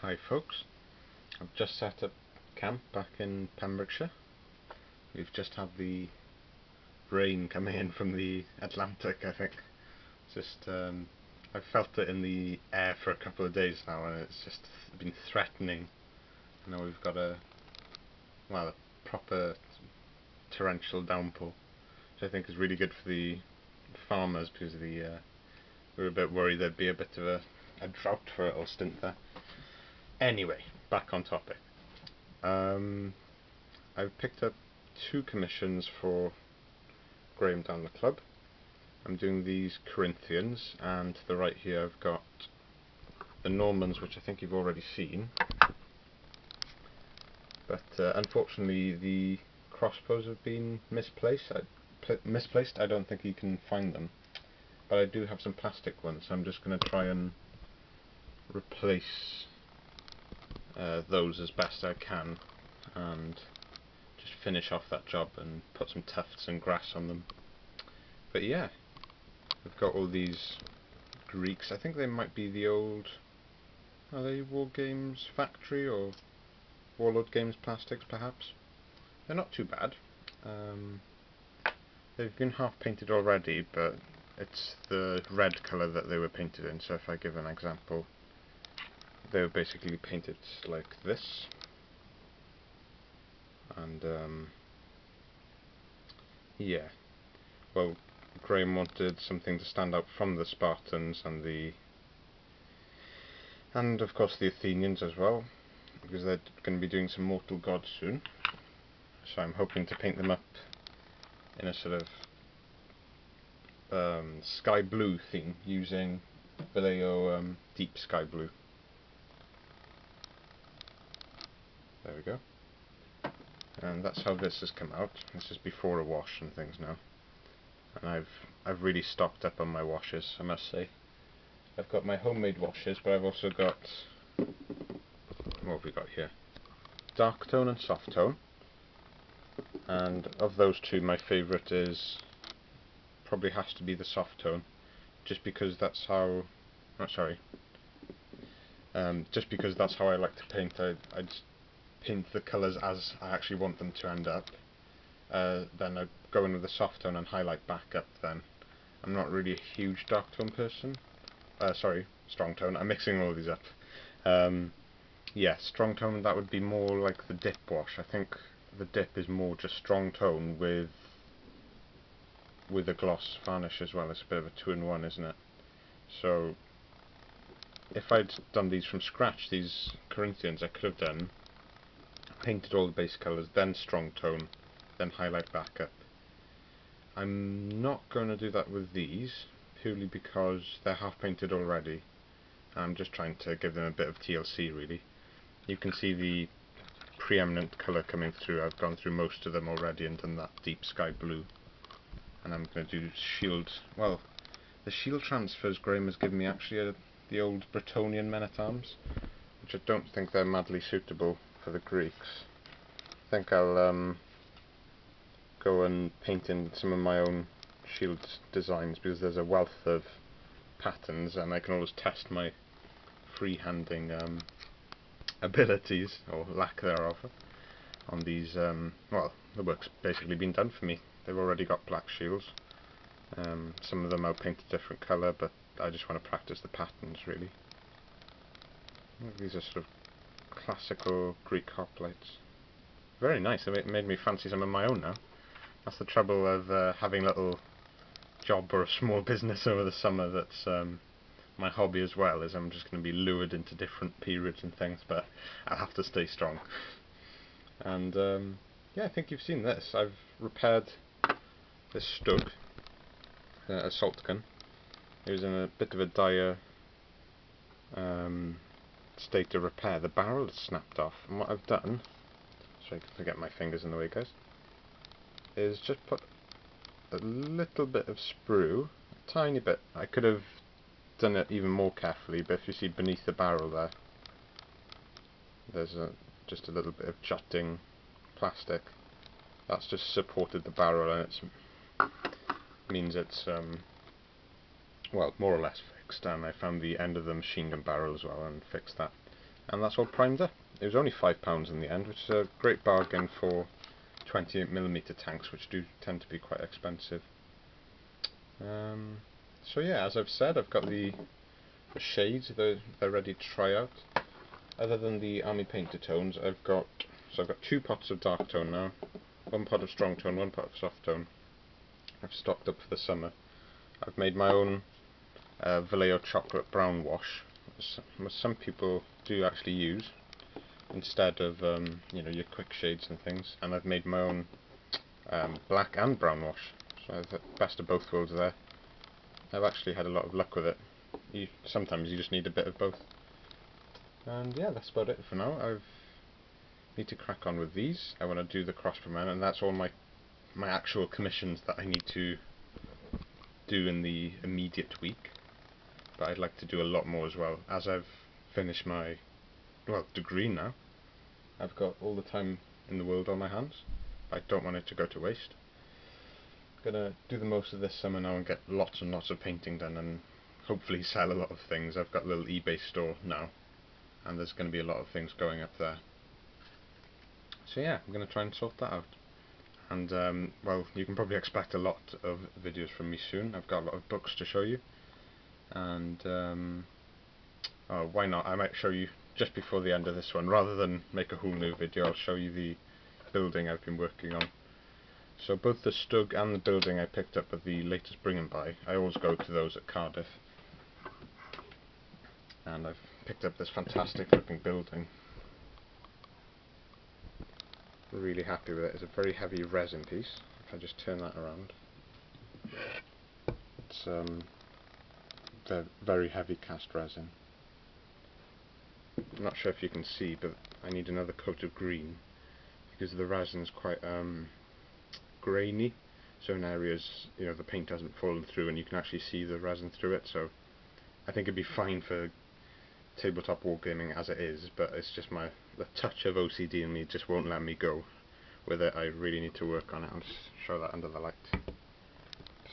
Hi folks, I've just set up camp back in Pembrokeshire. We've just had the rain coming in from the Atlantic, I think. I've felt it in the air for a couple of days now and it's just been threatening. Now we've got a proper torrential downpour, which I think is really good for the farmers because we were a bit worried there'd be a bit of a drought for a little stint there. Anyway, back on topic. I've picked up 2 commissions for Graham down the club. I'm doing these Corinthians, and to the right here I've got the Normans, which I think you've already seen. But unfortunately the crossbows have been misplaced. I don't think you can find them. But I do have some plastic ones, so I'm just going to try and replace those as best I can and just finish off that job and put some tufts and grass on them. But yeah, we've got all these Greeks. I think they might be the old, are they War Games Factory or Warlord Games plastics perhaps? They're not too bad. They've been half painted already, but it's the red colour that they were painted in, so if I give an example, they were basically painted like this, and yeah, well, Graham wanted something to stand out from the Spartans and of course the Athenians as well, because they're going to be doing some mortal gods soon, so I'm hoping to paint them up in a sort of sky blue theme using Vallejo deep sky blue. There we go. And that's how this has come out. This is before a wash and things now. And I've really stocked up on my washes, I must say. I've got my homemade washes, but I've also got, what have we got here? Dark tone and soft tone. And of those two, my favourite is probably has to be the soft tone, just because that's how. Oh, sorry. Just because that's how I like to paint. I just paint the colours as I actually want them to end up. Then I go in with the soft tone and highlight back up then. I'm not really a huge dark tone person. Sorry, strong tone. I'm mixing all of these up. Yeah, strong tone, that would be more like the dip wash. I think the dip is more just strong tone with a gloss varnish as well. It's a bit of a 2-in-1, isn't it? So if I'd done these from scratch, these Corinthians, I could have done painted all the base colours, then strong tone, then highlight back up. I'm not going to do that with these, purely because they're half painted already. I'm just trying to give them a bit of TLC really. You can see the preeminent colour coming through. I've gone through most of them already and done that deep sky blue. And I'm going to do shield, well, the shield transfers Graham has given me actually are the old Bretonian men-at-arms, which I don't think they're madly suitable for the Greeks. I think I'll go and paint in some of my own shield designs, because there's a wealth of patterns and I can always test my freehanding abilities, or lack thereof, on these. Well, the work's basically been done for me. They've already got black shields. Some of them I'll paint a different colour, but I just want to practice the patterns really. These are sort of classical Greek hoplites. Very nice. It made me fancy some of my own now. That's the trouble of having a little job or a small business over the summer. That's my hobby as well, is I'm just going to be lured into different periods and things, but I'll have to stay strong. And yeah, I think you've seen this. I've repaired this Stug, a salt gun. It was in a bit of a dire state of repair. The barrel had snapped off, and what I've done, so I can forget my fingers in the way guys, is just put a little bit of sprue, a tiny bit. I could have done it even more carefully, but if you see beneath the barrel there, there's just a little bit of jutting plastic. That's just supported the barrel, and it means it's well, more or less fixed. And I found the end of the machine gun barrel as well and fixed that. And that's all primed up. It was only £5 in the end, which is a great bargain for 28mm tanks, which do tend to be quite expensive. So yeah, as I've said, I've got the shades, they're ready to try out. Other than the army painter tones, I've got 2 pots of dark tone now, 1 pot of strong tone, 1 pot of soft tone. I've stocked up for the summer. I've made my own Vallejo chocolate brown wash, which some people do actually use instead of you know, your quick shades and things. And I've made my own black and brown wash, so the best of both worlds there. I've actually had a lot of luck with it. Sometimes you just need a bit of both. And yeah, that's about it for now. I need to crack on with these. I want to do the crossbowmen, and that's all my actual commissions that I need to do in the immediate week. But I'd like to do a lot more as well. As I've finished my degree now, I've got all the time in the world on my hands. I don't want it to go to waste. I'm gonna do the most of this summer now and get lots and lots of painting done, and hopefully sell a lot of things. I've got a little eBay store now, and there's going to be a lot of things going up there. So yeah, I'm going to try and sort that out. And well, you can probably expect a lot of videos from me soon. I've got a lot of books to show you, and oh, why not? I might show you just before the end of this one, rather than make a whole new video. I'll show you the building I've been working on. So both the Stug and the building I picked up at the latest bring and buy. I always go to those at Cardiff, and I've picked up this fantastic looking building. Really happy with it. It's a very heavy resin piece. If I just turn that around, it's very heavy cast resin. I'm not sure if you can see, but I need another coat of green because the resin's quite grainy. So in areas, you know, the paint hasn't fallen through and you can actually see the resin through it. So I think it'd be fine for tabletop wargaming as it is, but it's just the touch of OCD in me just won't let me go with it. I really need to work on it. I'll just show that under the light.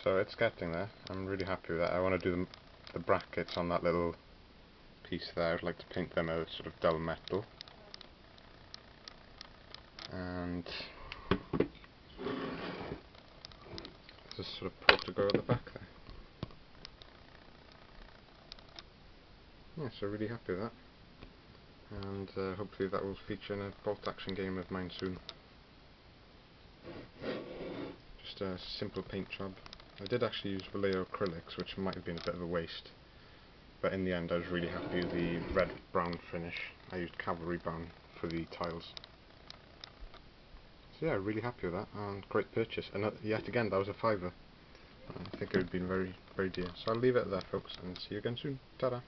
So it's getting there. I'm really happy with that. I want to do the brackets on that little piece there. I'd like to paint them a sort of dull metal, and there's a sort of portico at the back there. Yeah, so really happy with that, and hopefully that will feature in a bolt action game of mine soon. Just a simple paint job. I did actually use Vallejo acrylics, which might have been a bit of a waste, but in the end I was really happy with the red-brown finish. I used cavalry brown for the tiles. So yeah, really happy with that, and great purchase. And yet again, that was a £5. I think it would have been very, very dear. So I'll leave it there, folks, and see you again soon. Ta-da!